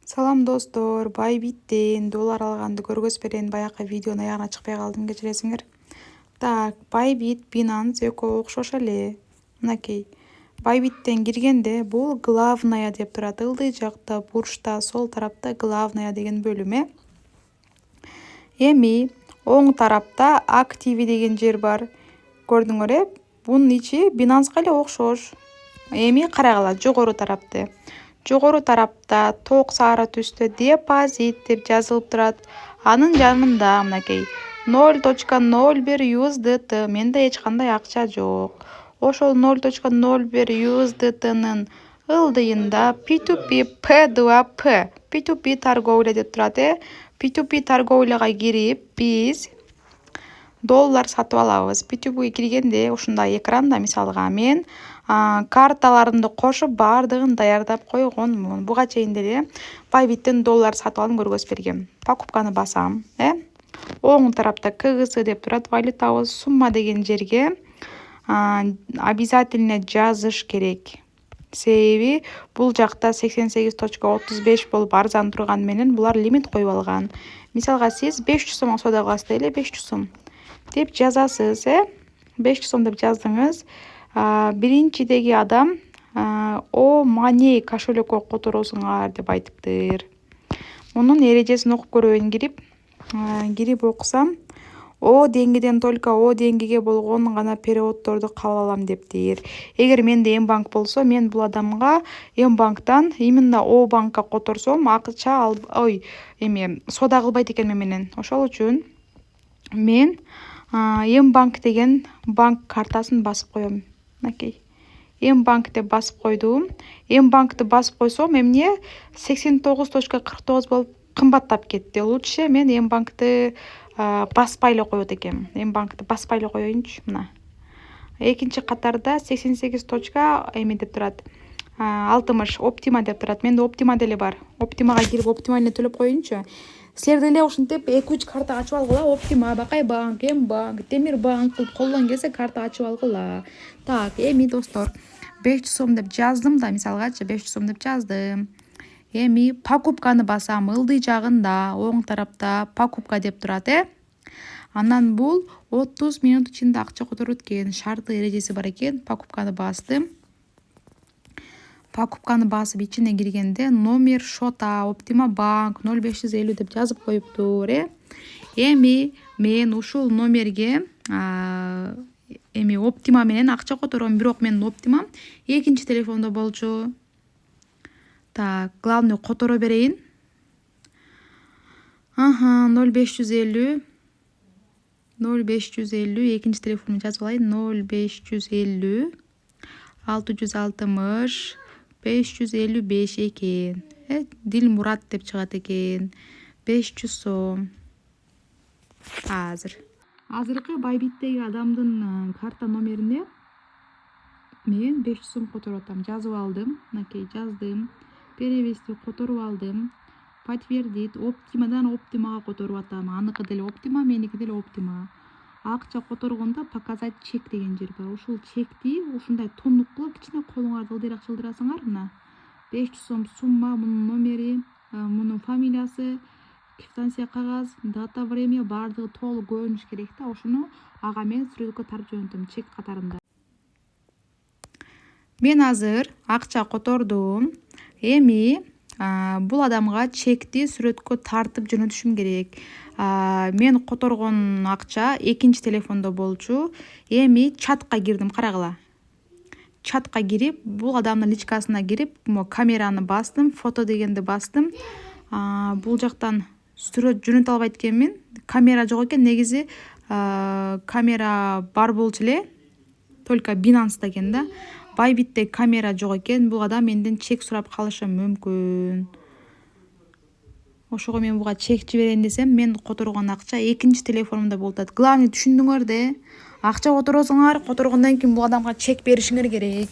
Салам достор, Байбиттен доллар алганды көргөзберен баягы видеонун аягына чыкпай калдым, кечиресиңер. Так, Байбит, Binance экөө окшош эле. Мынакей. Байбиттен киргенде бул главная деп турат. Ылдый жакта, бурчта, сол тарапта главная деген бөлүм. Эми оң тарапта активи деген жер бар. Көрдүңөр Бунун ичи Binanceга эле окшош. Эми карагыла жогору тарапты. Жогору тарапта ток сары түстө депозит деп жазылып турат. Анын жанында мынакей 0.01 USDT. Менде эч кандай акча жок. Ошол 0.01 USDTнын ылдыйында P2P P2P P2P торговля деп турат. P2P торговляга кирип биз доллар сатып алабыз. P2P киргенде ушундай экранда мисалга мен карталарымды кошуп баардыгын даярдап койгонмун. Буга чейин деле Байбиттен доллар сатып алып көргөзүп бергем. Покупканы басам. Оң тарапта КГС деп турат. Валютабыз сумма деген жерге обязательно жазыш керек. Себеби бул жакта 88.35 болуп арзан турган менен булар лимит коюп алган. Мисалга сиз 500 сомго соода кыласыз эле, 500 сом деп жазасыз. 500 сом деп жаздыңыз. Биринчидеги адам о money кошелокко которосуңар деп айтыптыр. Мунун эрежесин окуп көрөйүн кирип окусам, о деңгеден только о деңгеге болгон гана переводдорду кабыл алам дептир. Эгер менде Мбанк болсо, мен бул адамга Мбанктан именно о банкка которсом, акча соода кылбайт экен менен. Ошол үчүн мен Мбанк деген банк картасын басып коем. Мынакей. Мбанк деп басып койдум. Мбанкты басып койсом, эмне 89.49 болуп кымбаттап кетти. Лучше мен Мбанкты баспай эле коет экенмин. Мбанкты баспай эле коеюнчу. Мына. Экинчи катарда 88 деп турат. 60 Оптима деп турат. Менде Оптима деле бар. Оптимага кирип Оптиманы төлөп коеюнчу. Силер деле ушинтип 2-3 карта ачып алгыла. Оптима, Бакай банк, Мбанк, Темир банк кылып колдон келсе карта ачып алгыла. Так, эми достор, 500 сом деп жаздым да, мисалгачы 500 сом деп жаздым. Эми покупканы басам, ылдый жагында оң тарапта покупка деп турат. Анан бул 30 минут ичинде акча которот экен, шарты эрежеси бар экен. Покупканы бастым. Покупканы басып ичине киргенде номер шота Оптима банк 0550 деп жазып коюптур. Эми мен ушул номерге Оптима менен акча котором, бирок менин Оптимам экинчи телефондо болчу. Так, главный которо берейин. 0550 экинчи телефонду жазып алайын. 0550 660 555 экен. Дилмурат деп чыгат экен. 500 сом. Азыркы Байбиттеги адамдын карта номерине мен 500 сом которуп атам. Жазып алдым. Мынакей жаздым. Перевести которуп алдым. Подтвердить. Оптимадан Оптимага которуп атам. Аныкы деле Оптима, меники деле Оптима. Акча которгондо показать чек деген жер бар. Ушул чекти ушундай тунук кылып кичине колуңарды ылдыйраак жылдырасыңар. Мына 500 сом сумма, мунун номери, мунун фамилиясы, квитанция кагаз, дата, время баардыгы толук көрүнүш керек да. Ошону ага мен сүрөткө тартып жөнөтөм чек катарында. Мен азыр акча котордум. Эми бул адамга чекти сүрөткө тартып жөнөтүшүм керек. Мен которгон акча экинчи телефондо болчу. Эми чатка кирдим, карагыла. Чатка кирип, бул адамдын личкасына кирип, камераны бастым, фото дегенди бастым. Бул жактан сүрөт жөнөтө албайт экенмин. Камера жок экен, негизи камера бар болчу эле. Только Binance'да экен да. Байбитте камера жок экен. Бул адам менден чек сурап калышы мүмкүн. Ошого мен буга чек жиберейин десем, мен которгон акча экинчи телефонумда болуп атат. Главный түшүндүңөр акча которосуңар, которгондон кийин бул адамга чек беришиңер керек.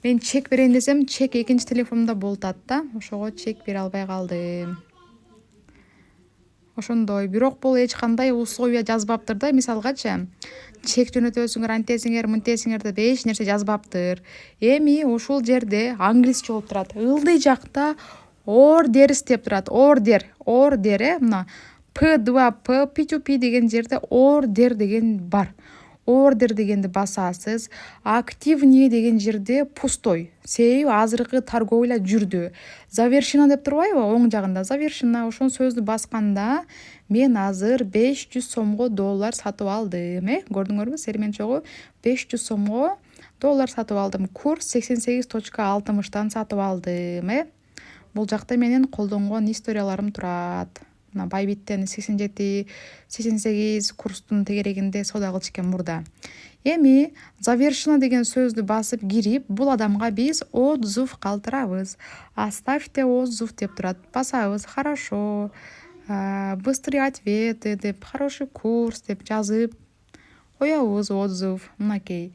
Мен чек берейин десем, чек экинчи телефонумда болуп атат да. Ошого чек бере албай калдым. Ошондой. Бирок бул эч кандай условия жазбаптыр да. Мисалгачы, чек жөнөтөсүңөр, антесиңер, мынтесиңер деп эч нерсе жазбаптыр. Эми ушул жерде англисче болуп турат. Ылдый жакта ордерс деп турат. Ордер мына P2P P2P деген жерде ордер деген бар. Ордер дегенди басасыз. Активнее деген жерде пустой. Себеби азыркы торговля жүрдү. Завершено деп турбайбы? Оң жагында завершено. Ошол сөздү басканда мен азыр 500 сомго доллар сатып алдым. Көрдүңөрбү? Сери менен чогуу 500 сомго доллар сатып алдым. Курс 88.60 сатып алдым. Бул жакта менин колдонгон историяларым турат. Мына Байбиттен 87-88 курстун тегерегинде соода кылчу экен мурда. Эми завершено деген сөздү басып кирип, бул адамга биз отзыв калтырабыз. Оставьте отзыв деп турат. Басабыз. Хорошо. Быстрый ответы деп, хороший курс деп жазып коебуз отзыв. Мынакей.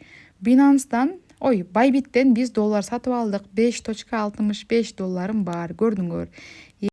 Байбиттен биз доллар сатып алдык. 5.65 долларым бар. Көрдүңөр.